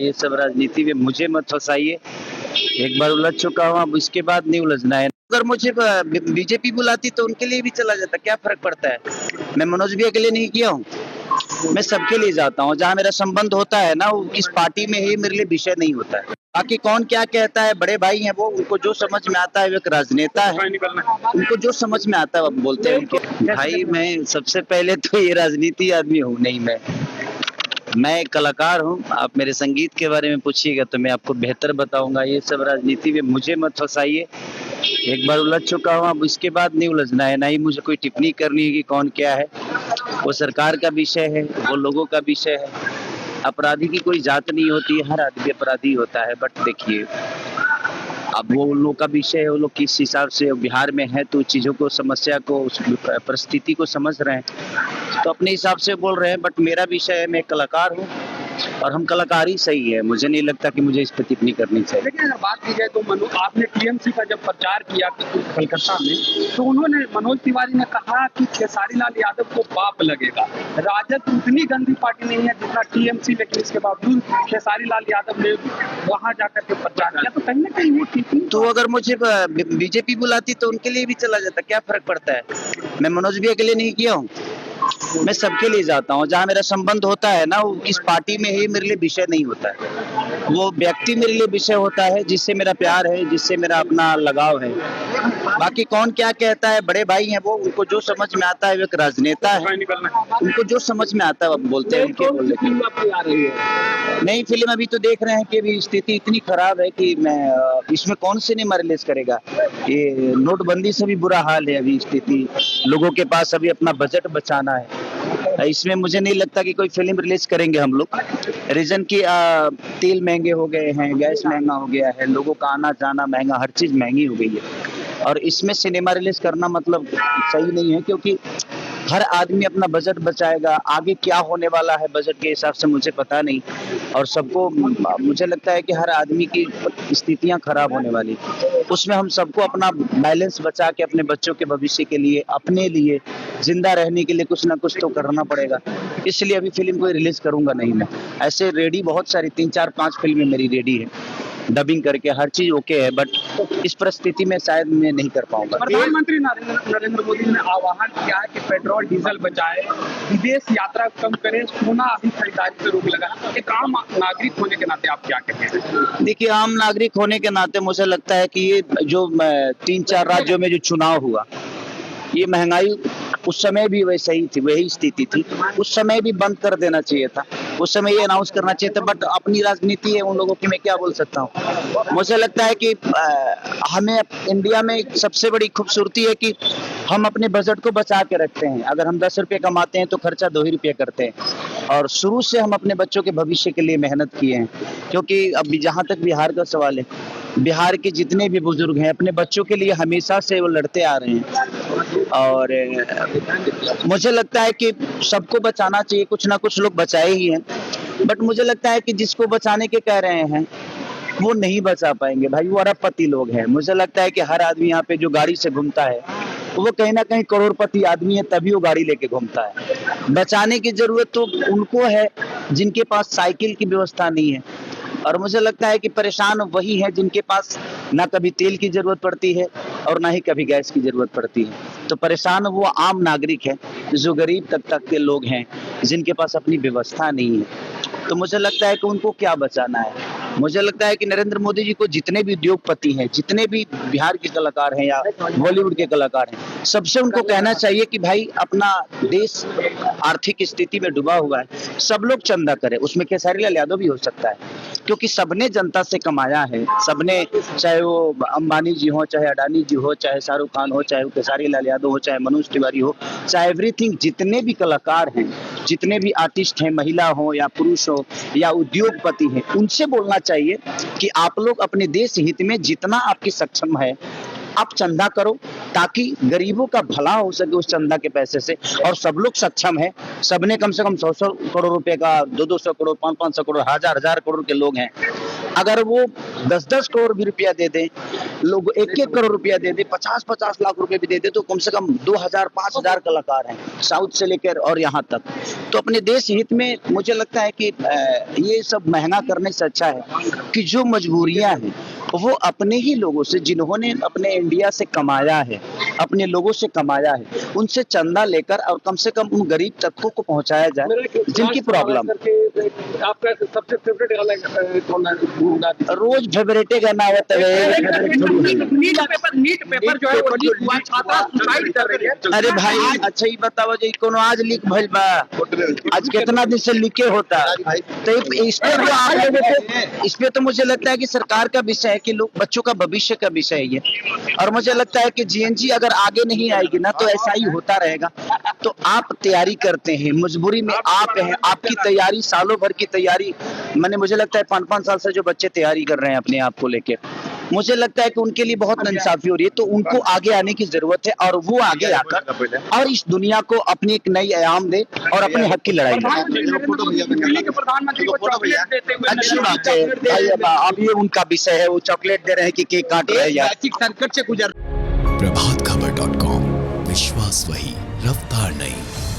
ये सब राजनीति में मुझे मत फंसाइए। एक बार उलझ चुका हूँ, अब इसके बाद नहीं उलझना है। अगर मुझे बीजेपी बुलाती तो उनके लिए भी चला जाता, क्या फर्क पड़ता है। मैं मनोज भैया के लिए नहीं किया हूँ, मैं सबके लिए जाता हूँ। जहाँ मेरा संबंध होता है ना, वो किस पार्टी में है मेरे लिए विषय नहीं होता है। बाकी कौन क्या कहता है, बड़े भाई हैं वो, उनको जो समझ में आता है। वो एक राजनेता है, उनको जो समझ में आता है वो बोलते हैं उनके। भाई मैं सबसे पहले तो ये राजनीति आदमी हूँ नहीं, मैं एक कलाकार हूँ। आप मेरे संगीत के बारे में पूछिएगा तो मैं आपको बेहतर बताऊंगा। ये सब राजनीति में मुझे मत फंसाइए। एक बार उलझ चुका हूँ, अब इसके बाद नहीं उलझना है। ना ही मुझे कोई टिप्पणी करनी है कि कौन क्या है। वो सरकार का विषय है, वो लोगों का विषय है। अपराधी की कोई जात नहीं होती है, हर आदमी अपराधी होता है। बट देखिए, अब वो उन लोग का विषय है, वो लोग किस हिसाब से बिहार में है तो चीज़ों को, समस्या को, उस परिस्थिति को समझ रहे हैं तो अपने हिसाब से बोल रहे हैं। बट मेरा विषय है, मैं एक कलाकार हूँ और हम कलाकार ही सही है। मुझे नहीं लगता कि मुझे इस पर टिप्पणी करनी चाहिए। लेकिन अगर बात की जाए तो आपने टीएमसी का जब प्रचार किया कलकत्ता में, तो उन्होंने, मनोज तिवारी ने कहा कि खेसारी लाल यादव को पाप लगेगा। राजद उतनी गंदी पार्टी नहीं है जितना टीएमसी, लेकिन इसके बावजूद खेसारी लाल यादव ने वहां जाकर के प्रचार किया। तो कहीं ना कहीं वो टिप्पणी, तो अगर मुझे बीजेपी बुलाती तो उनके लिए भी चला जाता, क्या फर्क पड़ता है। मैं मनोज भैया के लिए नहीं किया हूँ, मैं सबके लिए जाता हूँ। जहाँ मेरा संबंध होता है ना, वो किस पार्टी में है मेरे लिए विषय नहीं होता है। वो व्यक्ति मेरे लिए विषय होता है जिससे मेरा प्यार है, जिससे मेरा अपना लगाव है। बाकी कौन क्या कहता है, बड़े भाई हैं वो, उनको जो समझ में आता है। वो एक राजनेता है, उनको जो समझ में आता है वो बोलते हैं उनके बोलने की। नई फिल्म अभी तो देख रहे हैं कि अभी स्थिति इतनी खराब है कि मैं इसमें कौन सिनेमा रिलीज करेगा। ये नोटबंदी से भी बुरा हाल है अभी स्थिति। लोगों के पास अभी अपना बजट बचाना है। इसमें मुझे नहीं लगता कि कोई फिल्म रिलीज करेंगे हम लोग। रीजन की तेल महंगे हो गए हैं, गैस महंगा हो गया है, लोगों का आना जाना महंगा, हर चीज महंगी हो गई है। और इसमें सिनेमा रिलीज करना मतलब सही नहीं है, क्योंकि हर आदमी अपना बजट बचाएगा। आगे क्या होने वाला है बजट के हिसाब से मुझे पता नहीं। और सबको, मुझे लगता है कि हर आदमी की स्थितियां खराब होने वाली, उसमें हम सबको अपना बैलेंस बचा के अपने बच्चों के भविष्य के लिए, अपने लिए जिंदा रहने के लिए कुछ ना कुछ तो करना पड़ेगा। इसलिए अभी फिल्म कोई रिलीज करूंगा नहीं मैं। ऐसे रेडी बहुत सारी 3-4-5 फिल्में मेरी रेडी है, डबिंग करके हर चीज ओके है। बट इस परिस्थिति में शायद मैं नहीं कर पाऊंगा। प्रधानमंत्री नरेंद्र मोदी ने आह्वान किया है कि पेट्रोल डीजल बचाए, विदेश यात्रा कम करें, सोना अभी खरीदारी पर रोक लगा। एक आम नागरिक होने के नाते आप क्या कहते हैं। देखिए, आम नागरिक होने के नाते मुझे लगता है कि ये जो 3-4 राज्यों में जो चुनाव हुआ, ये महंगाई उस समय भी वैसे ही थी, वही स्थिति थी। उस समय भी बंद कर देना चाहिए था, उस समय ये अनाउंस करना चाहिए था। बट अपनी राजनीति है उन लोगों की, मैं क्या बोल सकता हूँ। मुझे लगता है कि हमें इंडिया में सबसे बड़ी खूबसूरती है कि हम अपने बजट को बचा के रखते हैं। अगर हम 10 रुपये कमाते हैं तो खर्चा 2 ही रुपये करते हैं। और शुरू से हम अपने बच्चों के भविष्य के लिए मेहनत किए हैं। क्योंकि अभी जहाँ तक बिहार का सवाल है, बिहार के जितने भी बुजुर्ग हैं अपने बच्चों के लिए हमेशा से वो लड़ते आ रहे हैं। और मुझे लगता है कि सबको बचाना चाहिए, कुछ ना कुछ लोग बचाए ही हैं। बट मुझे लगता है कि जिसको बचाने के कह रहे हैं वो नहीं बचा पाएंगे भाई, वो अरबपति लोग हैं। मुझे लगता है कि हर आदमी यहाँ पे जो गाड़ी से घूमता है वो कहीं ना कहीं करोड़पति आदमी है, तभी वो गाड़ी लेके घूमता है। बचाने की जरूरत तो उनको है जिनके पास साइकिल की व्यवस्था नहीं है। और मुझे लगता है कि परेशान वही है जिनके पास ना कभी तेल की जरूरत पड़ती है और ना ही कभी गैस की जरूरत पड़ती है। तो परेशान वो आम नागरिक है, जो गरीब तक के लोग हैं, जिनके पास अपनी व्यवस्था नहीं है। तो मुझे लगता है कि उनको क्या बचाना है। मुझे लगता है कि नरेंद्र मोदी जी को जितने भी उद्योगपति हैं, जितने भी बिहार के कलाकार हैं या बॉलीवुड के कलाकार हैं, सबसे उनको कहना चाहिए कि भाई अपना देश आर्थिक स्थिति में डूबा हुआ है, सब लोग चंदा करें। उसमें खेसारी लाल यादव भी हो सकता है, क्योंकि सबने जनता से कमाया है। सबने, चाहे वो अंबानी जी हो, चाहे अडानी जी हो, चाहे शाहरुख खान हो, चाहे वो खेसारी लाल यादव हो, चाहे मनोज तिवारी हो, चाहे एवरीथिंग, जितने भी कलाकार हैं, जितने भी आर्टिस्ट हैं, महिला हो या पुरुष हो या उद्योगपति हैं, उनसे बोलना चाहिए कि आप लोग अपने देश हित में जितना आपकी सक्षम है आप चंदा करो, ताकि गरीबों का भला हो सके उस चंदा के पैसे से। और सब लोग सक्षम है, सबने कम से कम 100-100 करोड़ रुपए का, 200-200 करोड़, 500-500 करोड़, 1000-1000 करोड़ के लोग हैं। अगर वो 10-10 करोड़ भी रुपया दे दें, लोग 1-1 करोड़ रुपया दे दे, 50-50 लाख रुपए भी दे दे, तो कम से कम 2000-5000 कलाकार हैं साउथ से लेकर और यहाँ तक। तो अपने देश हित में मुझे लगता है कि ये सब महंगा करने से अच्छा है कि जो मजबूरियां हैं वो अपने ही लोगों से, जिन्होंने अपने इंडिया से कमाया है, अपने लोगों से कमाया है, उनसे चंदा लेकर और कम से कम उन गरीब तबकों को पहुंचाया जाए जिनकी प्रॉब्लम। आपका सबसे फेवरेट गाना कौन है? रोज फेवरेटे गाना होता है। नीट पेपर जो है वो लीक हुआ, छात्रा सुसाइड कर रही है। अरे भाई अच्छा ही बताओ जी, कोनो आज लीक भइल बा? आज कितना दिन से लीके होता? तो इस पे तो आप लोगों को, इस पे तो मुझे लगता है कि सरकार का विषय है कि लोग, बच्चों का भविष्य का विषय है ये। और मुझे लगता है कि जीएनजी अगर आगे नहीं आएगी ना तो ऐसा ही होता रहेगा। तो आप तैयारी करते हैं, मजबूरी में आप हैं, आपकी तैयारी सालों भर की तैयारी, मुझे लगता है 5-5 साल से जो बच्चे तैयारी कर रहे हैं अपने आप को लेके, मुझे लगता है कि उनके लिए बहुत नाइंसाफी हो रही है। तो उनको आगे आने की जरूरत है और वो आगे आकर और इस दुनिया को अपनी एक नई आयाम दे और अपने हक की लड़ाई लड़े। प्रधानमंत्री को चॉकलेट देते हुए अच्छी बात है भाई, अब ये उनका विषय है, वो चॉकलेट दे रहे हैं कि केक काट रहे हैं यार। संकट से गुजर। प्रभातखबर.com, विश्वास वही, रफ्तार नहीं।